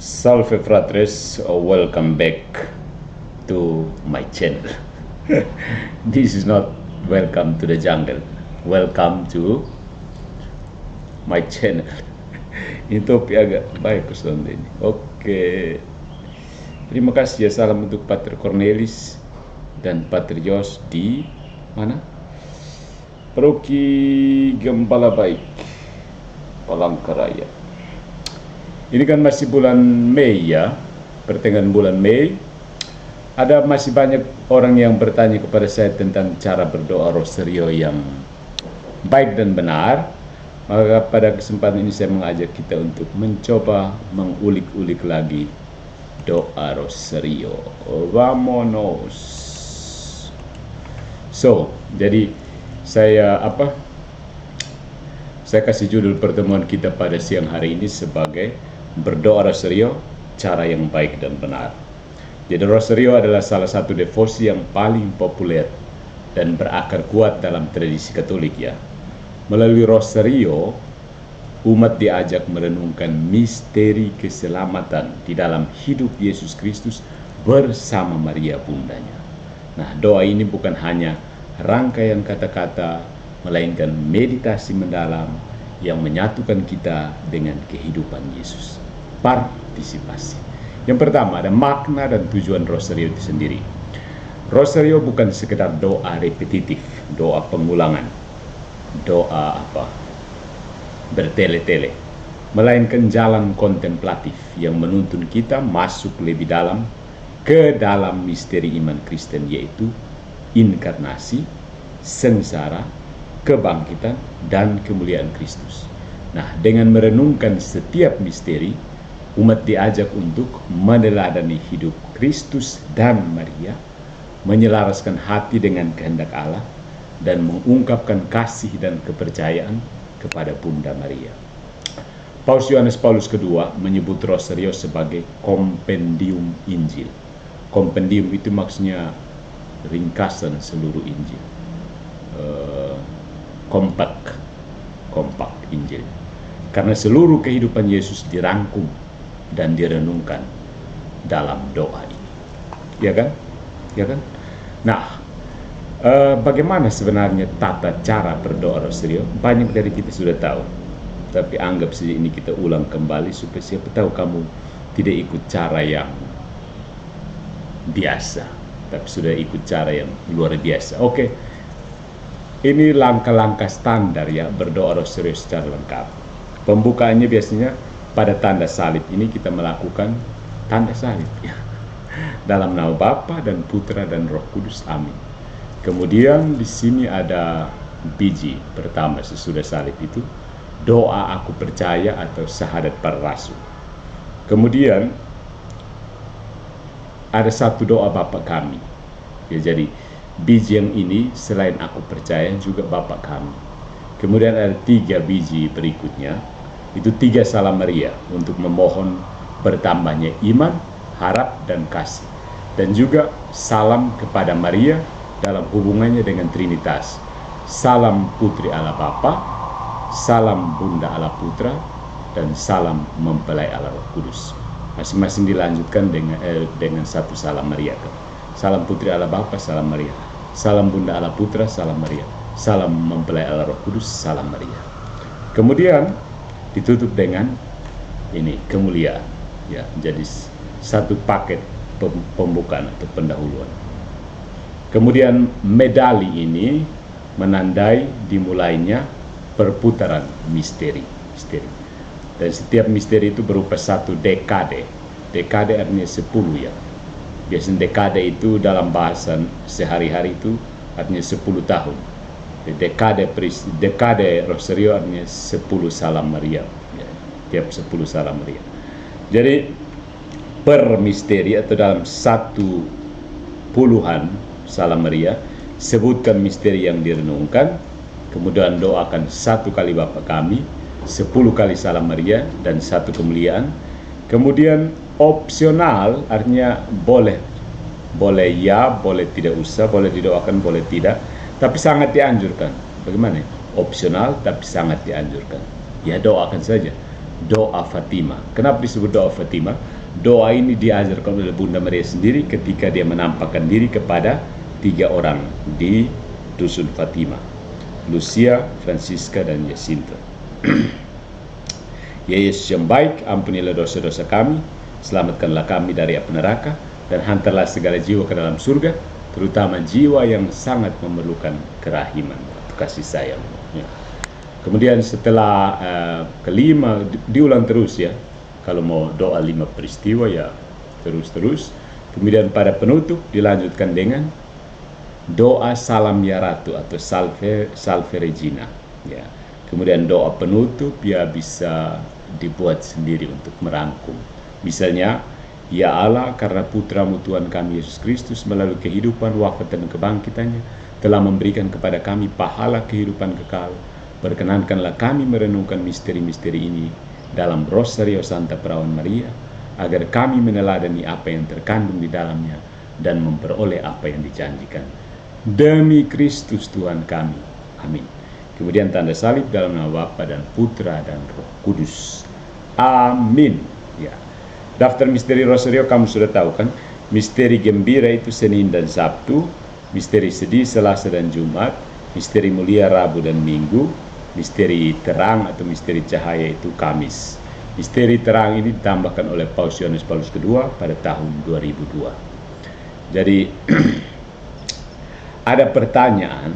Salve fratres, welcome back to my channel. This is not welcome to the jungle. Welcome to my channel. Ini topi agak baik kesana ini. Oke. Terima kasih ya, salam untuk Pater Cornelis dan Pater Jos di mana? Paroki Gembala Baik, Palangkaraya. Ini kan masih bulan Mei ya, pertengahan bulan Mei. Ada masih banyak orang yang bertanya kepada saya tentang cara berdoa rosario yang baik dan benar. Maka pada kesempatan ini saya mengajak kita untuk mencoba mengulik-ulik lagi doa rosario. Vamonos. So, jadi saya kasih judul pertemuan kita pada siang hari ini sebagai berdoa rosario, cara yang baik dan benar. Jadi rosario adalah salah satu devosi yang paling populer dan berakar kuat dalam tradisi Katolik ya. Melalui rosario, umat diajak merenungkan misteri keselamatan di dalam hidup Yesus Kristus bersama Maria bundanya. Nah, doa ini bukan hanya rangkaian kata-kata, melainkan meditasi mendalam yang menyatukan kita dengan kehidupan Yesus. Partisipasi. Yang pertama, ada makna dan tujuan rosario itu sendiri. Rosario bukan sekedar doa repetitif, doa pengulangan, doa bertele-tele, melainkan jalan kontemplatif yang menuntun kita masuk lebih dalam ke dalam misteri iman Kristen, yaitu inkarnasi, sengsara, kebangkitan, dan kemuliaan Kristus. Nah, dengan merenungkan setiap misteri, umat diajak untuk meneladani hidup Kristus dan Maria, menyelaraskan hati dengan kehendak Allah, dan mengungkapkan kasih dan kepercayaan kepada Bunda Maria. Paus Yohanes Paulus II menyebut rosario sebagai kompendium Injil. Kompendium itu maksudnya ringkasan seluruh Injil. Kompak Injil. Karena seluruh kehidupan Yesus dirangkum dan direnungkan dalam doa ini. Ya kan? Ya kan? Nah, bagaimana sebenarnya tata cara berdoa rosario? Banyak dari kita sudah tahu. Tapi anggap saja ini kita ulang kembali supaya siapa tahu kamu tidak ikut cara yang biasa, tapi sudah ikut cara yang luar biasa. Oke. Ini langkah-langkah standar ya berdoa rosario secara lengkap. Pembukaannya biasanya pada tanda salib ini kita melakukan tanda salib ya. Dalam nama Bapa dan Putra dan Roh Kudus, amin. Kemudian di sini ada biji pertama sesudah salib itu, doa aku percaya atau syahadat para rasul. Kemudian ada satu doa Bapa kami. Ya, jadi biji yang ini selain aku percaya juga Bapa kami. Kemudian ada 3 biji berikutnya, itu 3 salam Maria untuk memohon bertambahnya iman, harap, dan kasih. Dan juga salam kepada Maria dalam hubungannya dengan Trinitas. Salam Putri Allah Bapa, salam Bunda Allah Putra, dan salam mempelai Allah Roh Kudus. Masing-masing dilanjutkan dengan satu salam Maria. Salam Putri Allah Bapa, salam Maria. Salam Bunda Allah Putra, salam Maria. Salam mempelai Allah Roh Kudus, salam Maria. Kemudian ditutup dengan ini kemuliaan. Ya, jadi satu paket pembukaan atau pendahuluan. Kemudian medali ini menandai dimulainya perputaran misteri. Dan setiap misteri itu berupa satu dekade. Dekade artinya 10 ya. Biasanya dekade itu dalam bahasan sehari-hari itu artinya 10 tahun. Dekade rosario artinya 10 salam Maria. Ya, tiap 10 salam Maria. Jadi per misteri atau dalam 1 puluhan salam Maria, sebutkan misteri yang direnungkan, kemudian doakan 1 kali Bapa kami, 10 kali salam Maria, dan 1 kemuliaan. Kemudian opsional artinya boleh ya, boleh tidak usah, boleh didoakan, boleh tidak, tapi sangat dianjurkan. Bagaimana? Opsional tapi sangat dianjurkan. Ya, doakan saja. doa Fatima. Kenapa disebut doa Fatima? Doa ini diajarkan oleh Bunda Maria sendiri ketika dia menampakkan diri kepada 3 orang di dusun Fatima, Lucia, Francisca, dan Jacinta. Ya Yesus yang baik, ampunilah dosa-dosa kami, selamatkanlah kami dari api neraka, dan hantarlah segala jiwa ke dalam surga, terutama jiwa yang sangat memerlukan kerahiman atau kasih sayang. Ya. Kemudian setelah kelima, diulang terus ya. Kalau mau doa 5 peristiwa ya terus-terus. Kemudian pada penutup dilanjutkan dengan doa Salam Ya Ratu atau Salve Regina. Ya. Kemudian doa penutup ya bisa dibuat sendiri untuk merangkum. Misalnya, ya Allah, karena putramu Tuhan kami Yesus Kristus melalui kehidupan, wafat, dan kebangkitannya telah memberikan kepada kami pahala kehidupan kekal. Berkenankanlah kami merenungkan misteri-misteri ini dalam Rosario Santa Perawan Maria, agar kami meneladani apa yang terkandung di dalamnya dan memperoleh apa yang dijanjikan. Demi Kristus Tuhan kami. Amin. Kemudian tanda salib dalam nama Bapa dan Putra dan Roh Kudus. Amin. Ya. Daftar misteri Rosario kamu sudah tahu kan? Misteri gembira itu Senin dan Sabtu, misteri sedih Selasa dan Jumat, misteri mulia Rabu dan Minggu, misteri terang atau misteri cahaya itu Kamis. Misteri terang ini ditambahkan oleh Paus Yohanes Paulus II pada tahun 2002. Jadi ada pertanyaan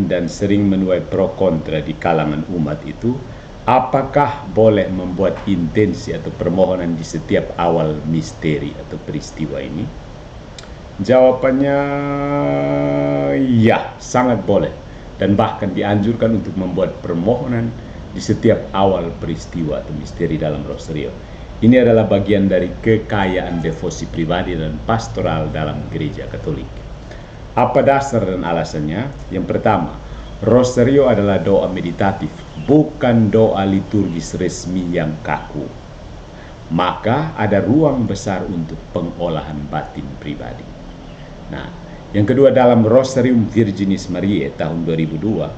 dan sering menuai pro kontra di kalangan umat itu, apakah boleh membuat intensi atau permohonan di setiap awal misteri atau peristiwa ini? Jawabannya ya, sangat boleh, dan bahkan dianjurkan untuk membuat permohonan di setiap awal peristiwa atau misteri dalam Rosario. Ini adalah bagian dari kekayaan devosi pribadi dan pastoral dalam Gereja Katolik. Apa dasar dan alasannya? Yang pertama, Rosario adalah doa meditatif, bukan doa liturgis resmi yang kaku. Maka ada ruang besar untuk pengolahan batin pribadi. Nah, yang kedua, dalam Rosarium Virginis Mariae tahun 2002,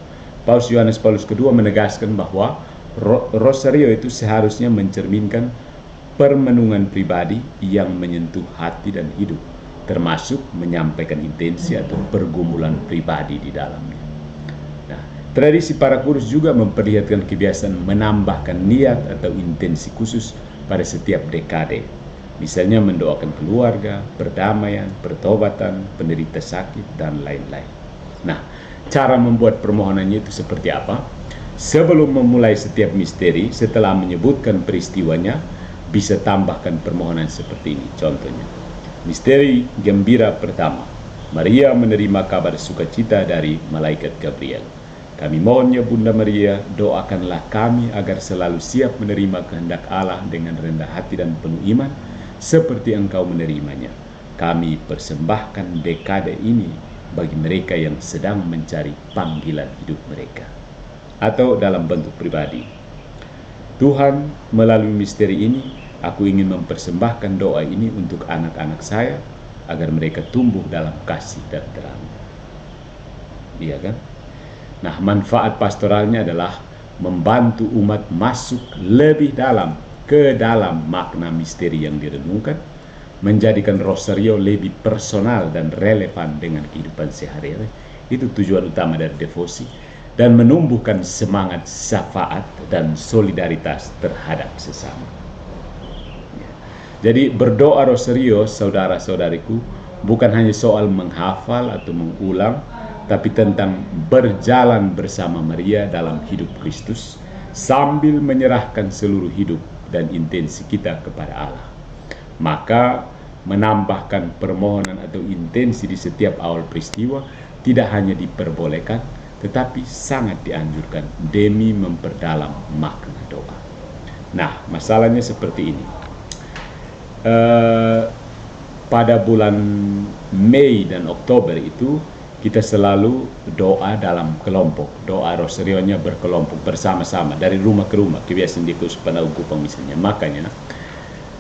Paus Yohanes Paulus II menegaskan bahwa Rosario itu seharusnya mencerminkan permenungan pribadi yang menyentuh hati dan hidup, termasuk menyampaikan intensi atau pergumulan pribadi di dalamnya. Nah, tradisi para kudus juga memperlihatkan kebiasaan menambahkan niat atau intensi khusus pada setiap dekade. Misalnya mendoakan keluarga, perdamaian, pertobatan, penderita sakit, dan lain-lain. Nah, cara membuat permohonannya itu seperti apa? Sebelum memulai setiap misteri, setelah menyebutkan peristiwanya, bisa tambahkan permohonan seperti ini. Contohnya, misteri gembira pertama, Maria menerima kabar sukacita dari malaikat Gabriel. Kami mohon ya Bunda Maria, doakanlah kami agar selalu siap menerima kehendak Allah dengan rendah hati dan penuh iman, seperti Engkau menerimanya. Kami persembahkan dekade ini bagi mereka yang sedang mencari panggilan hidup mereka. Atau dalam bentuk pribadi, Tuhan, melalui misteri ini, aku ingin mempersembahkan doa ini untuk anak-anak saya, agar mereka tumbuh dalam kasih dan terang. Iya kan? Nah, manfaat pastoralnya adalah membantu umat masuk lebih dalam ke dalam makna misteri yang direnungkan, menjadikan Rosario lebih personal dan relevan dengan kehidupan sehari-hari. Itu tujuan utama dari devosi, dan menumbuhkan semangat syafaat dan solidaritas terhadap sesama. Jadi berdoa Rosario, saudara-saudariku, bukan hanya soal menghafal atau mengulang, tapi tentang berjalan bersama Maria dalam hidup Kristus, sambil menyerahkan seluruh hidup dan intensi kita kepada Allah. Maka menambahkan permohonan atau intensi di setiap awal peristiwa tidak hanya diperbolehkan, tetapi sangat dianjurkan demi memperdalam makna doa. Nah, masalahnya seperti ini. Pada bulan Mei dan Oktober itu kita selalu doa dalam kelompok, doa Rosarionya berkelompok bersama-sama dari rumah ke rumah, kebiasaan di Kusupana Kupang misalnya. Makanya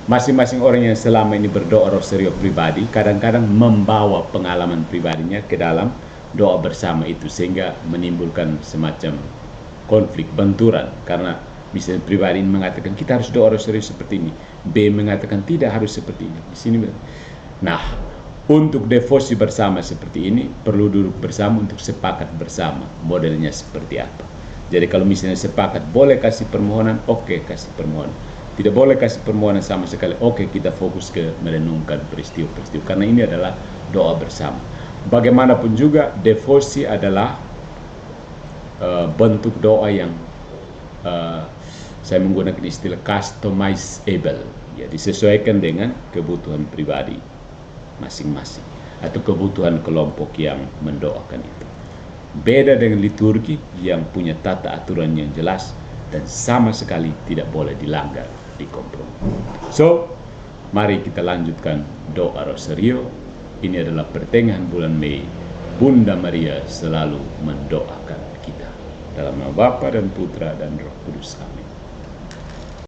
masing-masing orang yang selama ini berdoa Rosario pribadi kadang-kadang membawa pengalaman pribadinya ke dalam doa bersama itu, sehingga menimbulkan semacam konflik, benturan, karena Misalnya pribadi ini mengatakan kita harus doa rosari seperti ini, B mengatakan tidak harus seperti ini. Di sini, nah, untuk devosi bersama seperti ini perlu duduk bersama untuk sepakat bersama modelnya seperti apa. Jadi kalau misalnya sepakat boleh kasih permohonan, oke, kasih permohonan. Tidak boleh kasih permohonan sama sekali, oke, kita fokus ke merenungkan peristiwa-peristiwa. Karena ini adalah doa bersama. Bagaimanapun juga devosi adalah bentuk doa yang saya menggunakan istilah customizable, ya, disesuaikan dengan kebutuhan pribadi masing-masing atau kebutuhan kelompok yang mendoakan itu. Beda dengan liturgi yang punya tata aturan yang jelas dan sama sekali tidak boleh dilanggar, dikompromi. So, mari kita lanjutkan doa Rosario. Ini adalah pertengahan bulan Mei. Bunda Maria selalu mendoakan kita. Dalam nama Bapa dan Putra dan Roh Kudus. Amin.